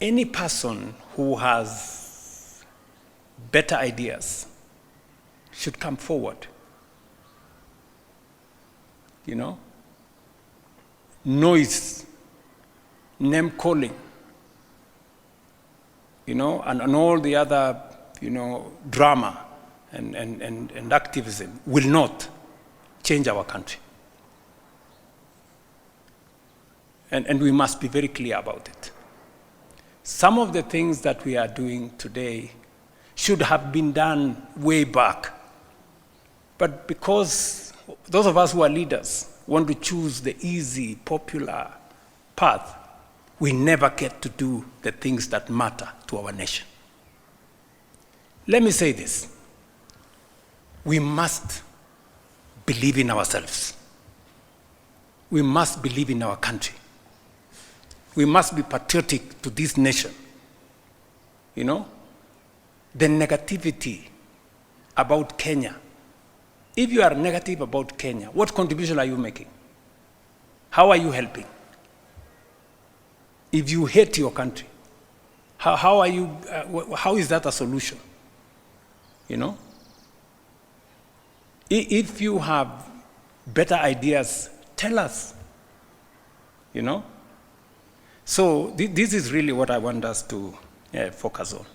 any person who has better ideas should come forward. You know? Noise, name calling, you know, and all the other, you know, drama and activism will not change our country. And we must be very clear about it. Some of the things that we are doing today should have been done way back. But because those of us who are leaders want to choose the easy, popular path, we never get to do the things that matter to our nation. Let me say this. We must believe in ourselves. We must believe in our country. We must be patriotic to this nation. You know? The negativity about Kenya. If you are negative about Kenya, what contribution are you making? How are you helping? If you hate your country, how is that a solution? You know? If you have better ideas, tell us. You know? So this is really what I want us to focus on.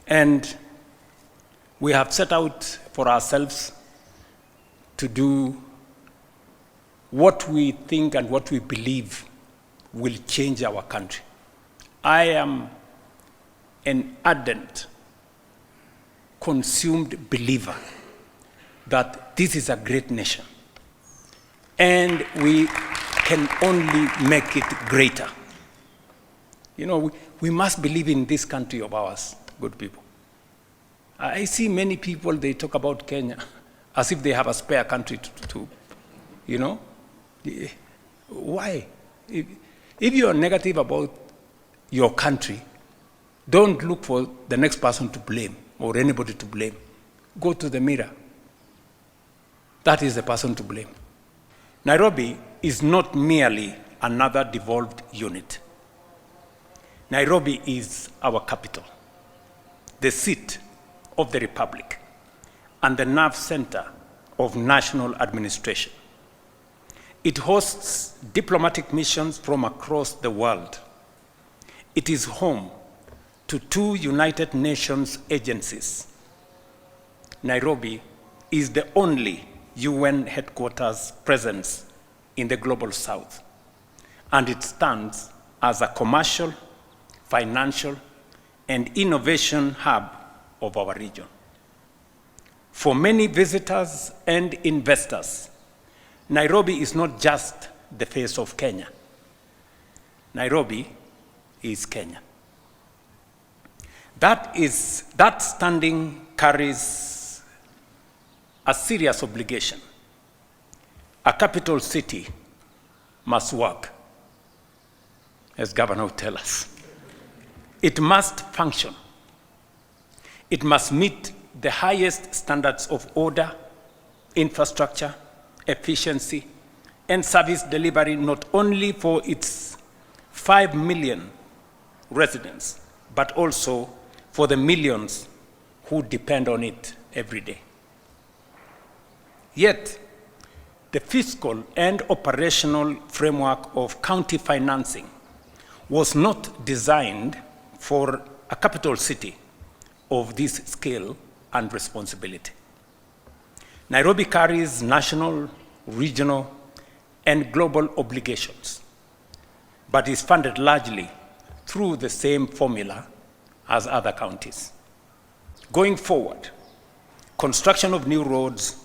And we have set out for ourselves to do what we think and what we believe will change our country. I am an ardent, consumed believer that this is a great nation, and we can only make it greater. You know, we must believe in this country of ours, good people. I see many people, they talk about Kenya as if they have a spare country to you know? Why? If you are negative about your country, don't look for the next person to blame or anybody to blame. Go to the mirror. That is the person to blame. Nairobi is not merely another devolved unit. Nairobi is our capital, the seat of the Republic, and the nerve center of national administration. It hosts diplomatic missions from across the world. It is home to 2 United Nations agencies. Nairobi is the only UN headquarters presence in the global south, and it stands as a commercial, financial, and innovation hub of our region. For many visitors and investors, Nairobi is not just the face of Kenya. Nairobi is Kenya. That standing carries a serious obligation. A capital city must work, as Governor would tell us. It must function. It must meet the highest standards of order, infrastructure, efficiency, and service delivery, not only for its 5 million residents, but also for the millions who depend on it every day. Yet, the fiscal and operational framework of county financing was not designed for a capital city of this scale and responsibility. Nairobi carries national, regional, and global obligations, but is funded largely through the same formula as other counties. Going forward, construction of new roads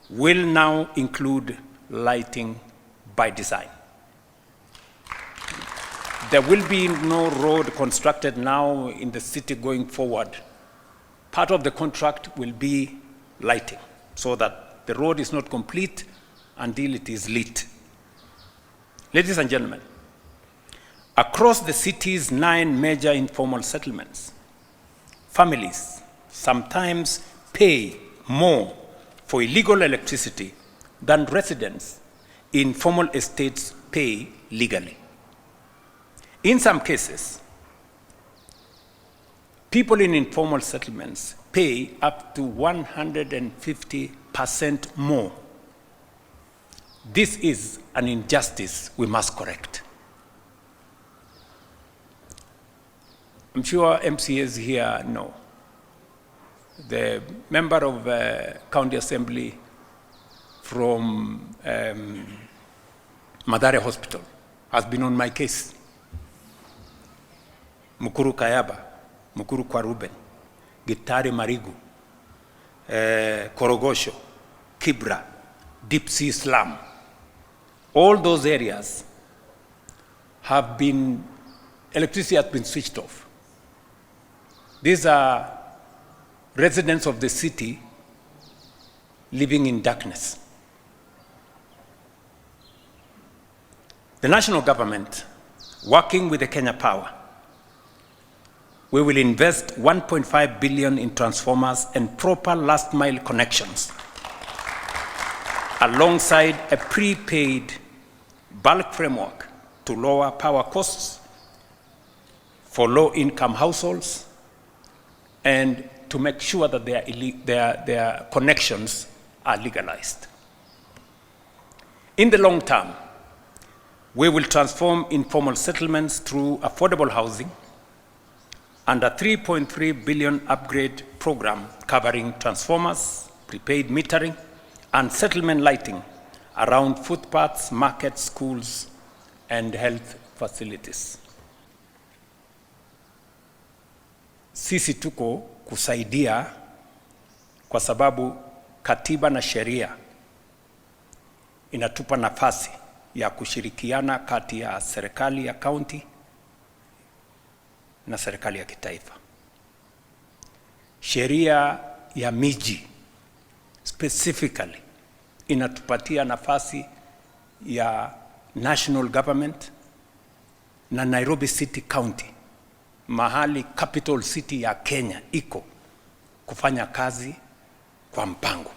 will now include lighting by design. There will be no road constructed now in the city going forward. Part of the contract will be lighting, so that the road is not complete until it is lit. Ladies and gentlemen, across the city's 9 major informal settlements, families sometimes pay more for illegal electricity than residents in formal estates pay legally. In some cases, People in informal settlements pay up to 150% more. This is an injustice we must correct. I'm sure MCAs here know. The member of County Assembly from Mathare Hospital has been on my case. Mukuru Kayaba, Mukuru Kwaruben, Gitari Marigu, Korogosho, Kibra, Deep Sea Slum. All those areas have been, electricity has been switched off. These are residents of the city living in darkness. The national government, working with the Kenya Power, we will invest 1.5 billion in transformers and proper last mile connections, alongside a prepaid bulk framework to lower power costs for low-income households and to make sure that their connections are legalized. In the long term, we will transform informal settlements through affordable housing and a 3.3 billion upgrade program covering transformers, prepaid metering, and settlement lighting around footpaths, markets, schools, and health facilities. Sisi tuko kusaidia kwa sababu katiba na sheria inatupa nafasi ya kushirikiana kati ya serikali ya kaunti na serikali ya kitaifa. Sheria ya miji specifically inatupatia nafasi ya national government na Nairobi City County, mahali capital city ya Kenya iko, kufanya kazi kwa mpango.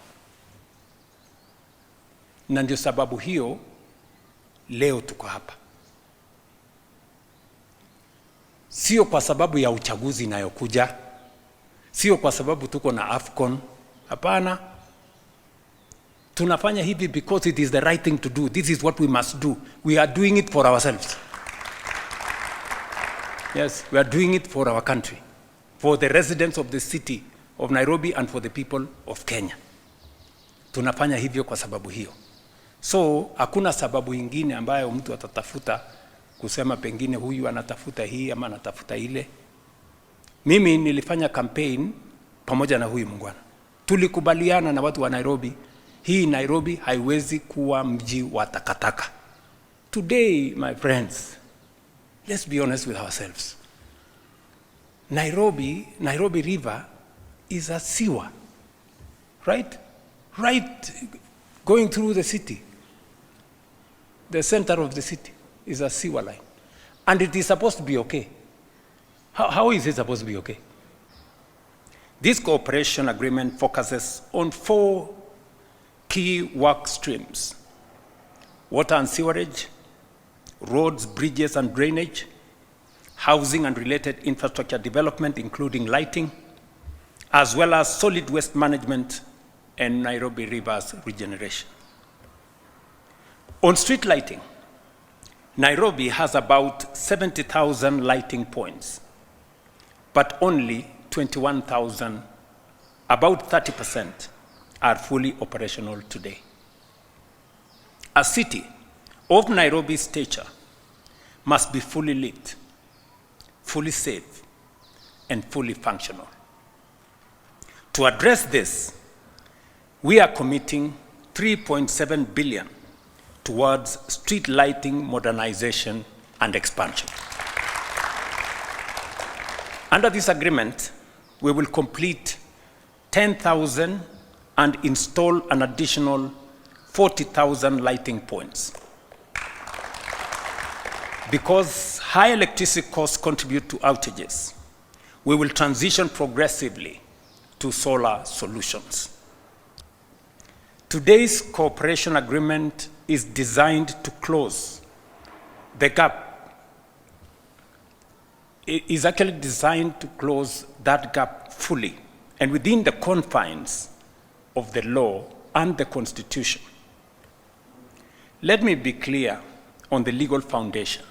Na ndio sababu hiyo leo tuko hapa. Sio kwa sababu ya uchaguzi inayokuja, sio kwa sababu tuko na AFCON, hapana. Tunafanya hivi because it is the right thing to do. This is what we must do. We are doing it for ourselves. Yes, we are doing it for our country, for the residents of the city of Nairobi and for the people of Kenya. Tunafanya hivyo kwa sababu hiyo. So, hakuna sababu ingine ambayo mtu atatafuta kusema pengine huyu anatafuta hii ama anatafuta ile. Mimi nilifanya campaign pamoja na huyu mungwana. Tulikubaliana na watu wa Nairobi, hii Nairobi haiwezi kuwa mji wa takataka. Today, my friends, let's be honest with ourselves. Nairobi River is a sewer, right? Right going through the city. The center of the city is a sewer line. And it is supposed to be okay. How is it supposed to be okay? This cooperation agreement focuses on 4 key work streams: water and sewerage, roads, bridges and drainage, housing and related infrastructure development, including lighting, as well as solid waste management and Nairobi River's regeneration. On street lighting, Nairobi has about 70,000 lighting points, but only 21,000, about 30%, are fully operational today. A city of Nairobi's stature must be fully lit, fully safe, and fully functional. To address this, we are committing 3.7 billion towards street lighting modernization and expansion. Under this agreement, we will complete 10,000 and install an additional 40,000 lighting points. Because high electricity costs contribute to outages, we will transition progressively to solar solutions. Today's cooperation agreement is designed to close the gap is actually designed to close that gap fully and within the confines of the law and the Constitution. Let me be clear on the legal foundation.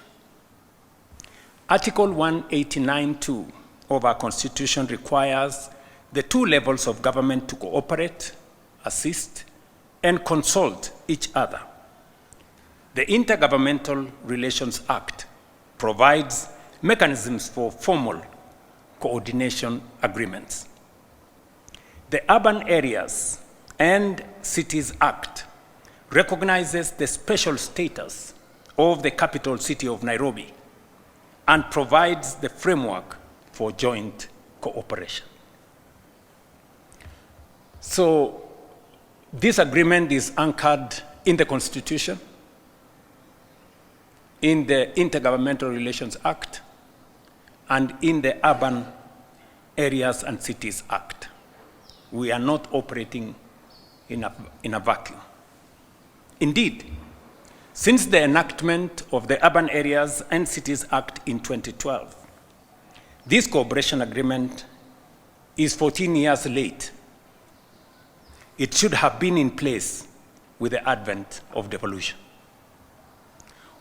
Article 189(2) of our Constitution requires the two levels of government to cooperate, assist, and consult each other. The Intergovernmental Relations Act provides mechanisms for formal coordination agreements. The Urban Areas and Cities Act recognizes the special status of the capital city of Nairobi and provides the framework for joint cooperation. So this agreement is anchored in the Constitution, in the Intergovernmental Relations Act, and in the Urban Areas and Cities Act. We are not operating in a vacuum. Indeed, since the enactment of the Urban Areas and Cities Act in 2012, this cooperation agreement is 14 years late. It should have been in place with the advent of devolution.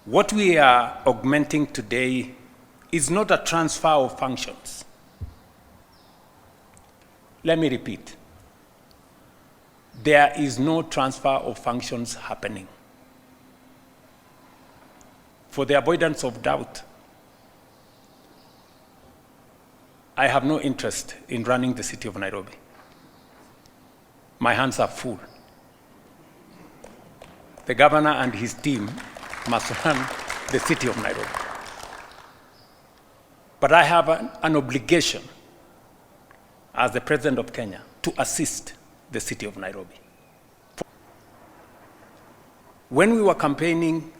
What we are augmenting today is not a transfer of functions. Let me repeat. There is no transfer of functions happening. For the avoidance of doubt, I have no interest in running the city of Nairobi. My hands are full. The governor and his team must run the city of Nairobi. But I have an obligation as the President of Kenya to assist the city of Nairobi. When we were campaigning,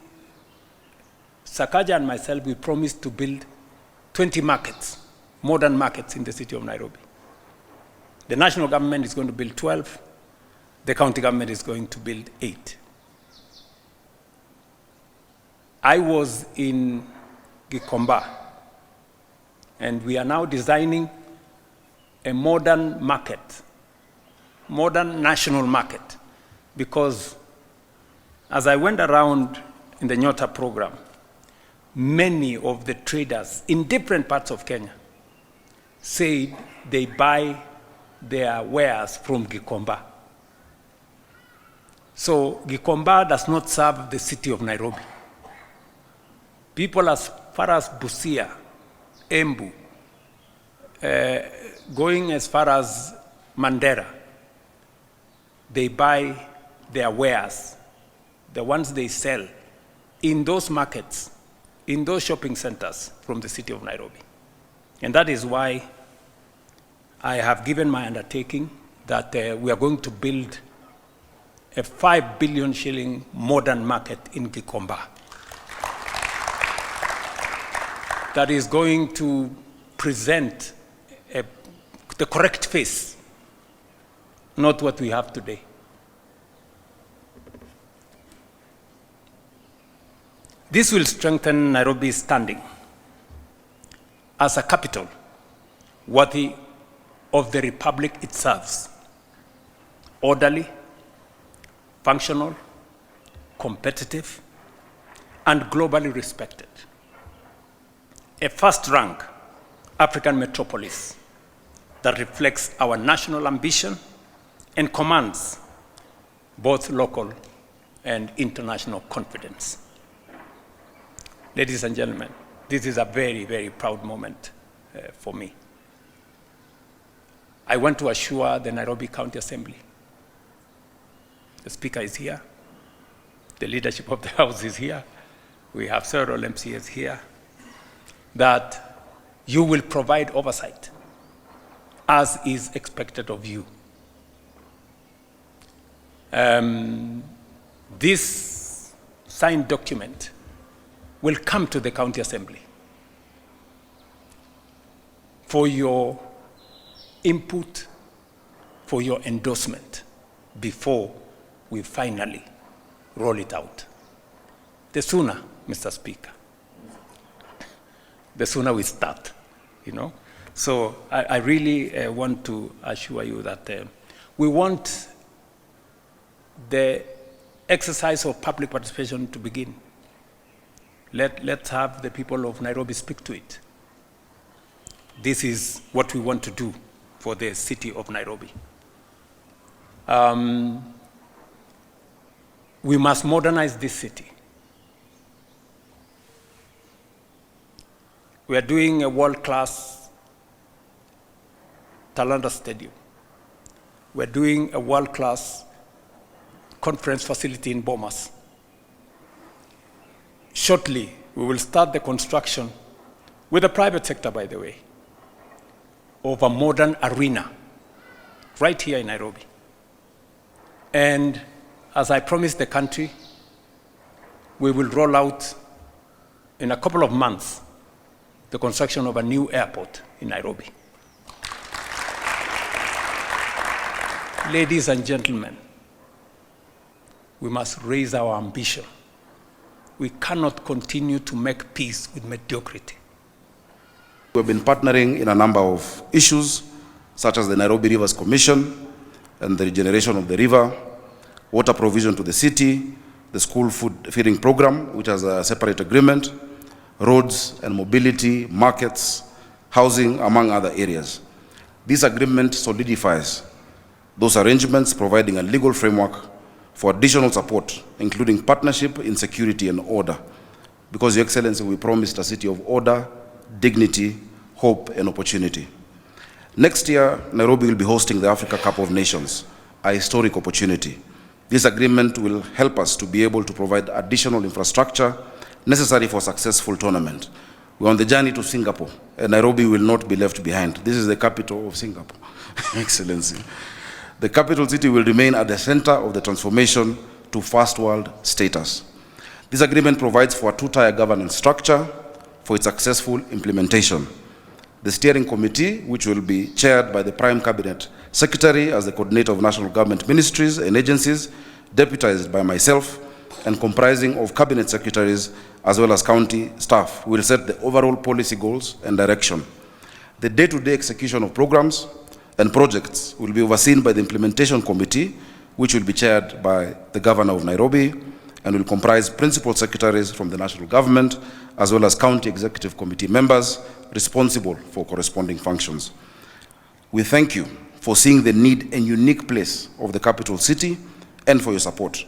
Sakaja and myself, we promised to build 20 markets, modern markets in the city of Nairobi. The national government is going to build 12. The county government is going to build 8. I was in Gikomba, and we are now designing a modern market, modern national market, because as I went around in the Nyota program, many of the traders in different parts of Kenya said they buy their wares from Gikomba. So Gikomba does not serve the city of Nairobi. People as far as Busia, Embu, going as far as Mandera, they buy their wares, the ones they sell, in those markets, in those shopping centers from the city of Nairobi. And that is why I have given my undertaking that we are going to build a 5 billion shilling modern market in Gikomba that is going to present the correct face, not what we have today. This will strengthen Nairobi's standing as a capital worthy of the republic it serves, orderly, functional, competitive, and globally respected. A first-rank African metropolis that reflects our national ambition and commands both local and international confidence. Ladies and gentlemen, this is a very, very proud moment for me. I want to assure the Nairobi County Assembly, the Speaker is here, the leadership of the House is here, we have several MCAs here, that you will provide oversight as is expected of you. This signed document will come to the County Assembly for your input, for your endorsement before we finally roll it out. The sooner, Mr. Speaker, the sooner we start. you know. So I really want to assure you that we want the exercise of public participation to begin. Let's have the people of Nairobi speak to it. This is what we want to do for the city of Nairobi. We must modernize this city. We are doing a world-class Talanta Stadium. We're doing a world-class conference facility in Bomas. Shortly, we will start the construction, with the private sector, by the way, of a modern arena right here in Nairobi. And as I promised the country, we will roll out in a couple of months the construction of a new airport in Nairobi. Ladies and gentlemen, we must raise our ambition. We cannot continue to make peace with mediocrity. We've been partnering in a number of issues, such as the Nairobi Rivers Commission and the regeneration of the river, water provision to the city, the school food feeding program, which has a separate agreement, roads and mobility, markets, housing, among other areas. This agreement solidifies those arrangements, providing a legal framework for additional support, including partnership in security and order. Because, Your Excellency, we promised a city of order, dignity, hope, and opportunity. Next year, Nairobi will be hosting the Africa Cup of Nations, a historic opportunity. This agreement will help us to be able to provide additional infrastructure necessary for a successful tournament. We're on the journey to Singapore, and Nairobi will not be left behind. This is the capital of Singapore, Excellency. The capital city will remain at the center of the transformation to first world status. This agreement provides for a two-tier governance structure for its successful implementation. The steering committee, which will be chaired by the Prime Cabinet Secretary as the coordinator of national government ministries and agencies, deputized by myself, and comprising of cabinet secretaries as well as county staff, will set the overall policy goals and direction. The day-to-day execution of programs and projects will be overseen by the implementation committee, which will be chaired by the governor of Nairobi and will comprise principal secretaries from the national government as well as county executive committee members responsible for corresponding functions. We thank you for seeing the need and unique place of the capital city and for your support.